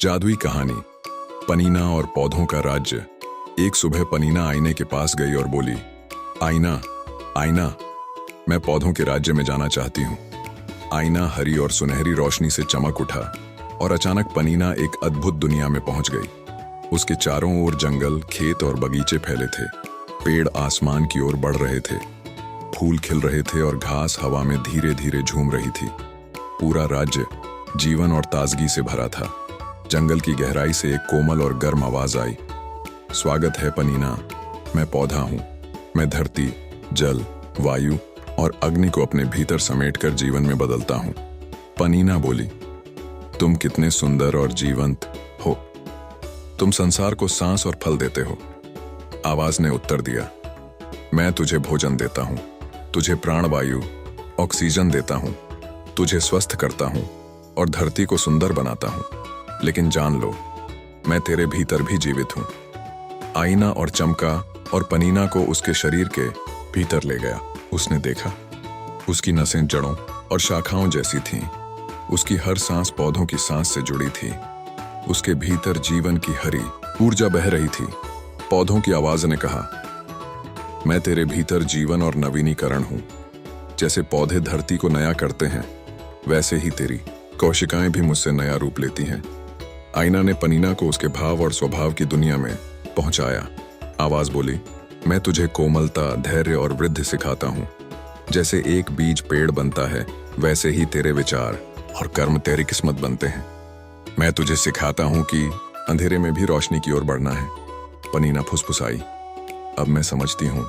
जादुई कहानी पनीना और पौधों का राज्य। एक सुबह पनीना आईने के पास गई और बोली, आईना, आईना, मैं पौधों के राज्य में जाना चाहती हूँ। आईना हरी और सुनहरी रोशनी से चमक उठा और अचानक पनीना एक अद्भुत दुनिया में पहुंच गई। उसके चारों ओर जंगल, खेत और बगीचे फैले थे। पेड़ आसमान की ओर बढ़ रहे थे, फूल खिल रहे थे और घास हवा में धीरे धीरे झूम रही थी। पूरा राज्य जीवन और ताजगी से भरा था। जंगल की गहराई से एक कोमल और गर्म आवाज आई, स्वागत है पनीना, मैं पौधा हूं। मैं धरती, जल, वायु और अग्नि को अपने भीतर समेटकर जीवन में बदलता हूं। पनीना बोली, तुम कितने सुंदर और जीवंत हो। तुम संसार को सांस और फल देते हो। आवाज ने उत्तर दिया, मैं तुझे भोजन देता हूं, तुझे प्राणवायु, ऑक्सीजन देता हूं, तुझे स्वस्थ करता हूं और धरती को सुंदर बनाता हूं। लेकिन जान लो, मैं तेरे भीतर भी जीवित हूं। आईना और चमका और पनीना को उसके शरीर के भीतर ले गया। उसने देखा, उसकी नसें जड़ों और शाखाओं जैसी थीं। उसकी हर सांस पौधों की सांस से जुड़ी थी। उसके भीतर जीवन की हरी ऊर्जा बह रही थी। पौधों की आवाज ने कहा, मैं तेरे भीतर जीवन और नवीनीकरण हूं। जैसे पौधे धरती को नया करते हैं, वैसे ही तेरी कोशिकाएं भी मुझसे नया रूप लेती हैं। आईना ने पनीना को उसके भाव और स्वभाव की दुनिया में पहुंचाया। आवाज बोली, मैं तुझे कोमलता, धैर्य और वृद्धि सिखाता हूं। जैसे एक बीज पेड़ बनता है, वैसे ही तेरे विचार और कर्म तेरी किस्मत बनते हैं। मैं तुझे सिखाता हूं कि अंधेरे में भी रोशनी की ओर बढ़ना है। पनीना फुसफुसाई, अब मैं समझती हूं,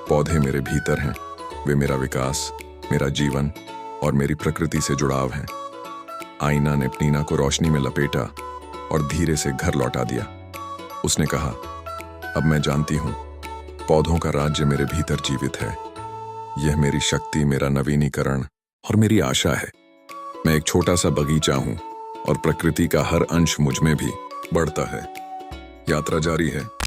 पौधे मेरे भीतर हैं। वे मेरा विकास, मेरा जीवन और मेरी प्रकृति से जुड़ाव हैं। आईना ने पनीना को रोशनी में लपेटा और धीरे से घर लौटा दिया। उसने कहा, अब मैं जानती हूं, पौधों का राज्य मेरे भीतर जीवित है। यह मेरी शक्ति, मेरा नवीनीकरण और मेरी आशा है। मैं एक छोटा सा बगीचा हूं और प्रकृति का हर अंश मुझ में भी बढ़ता है। यात्रा जारी है।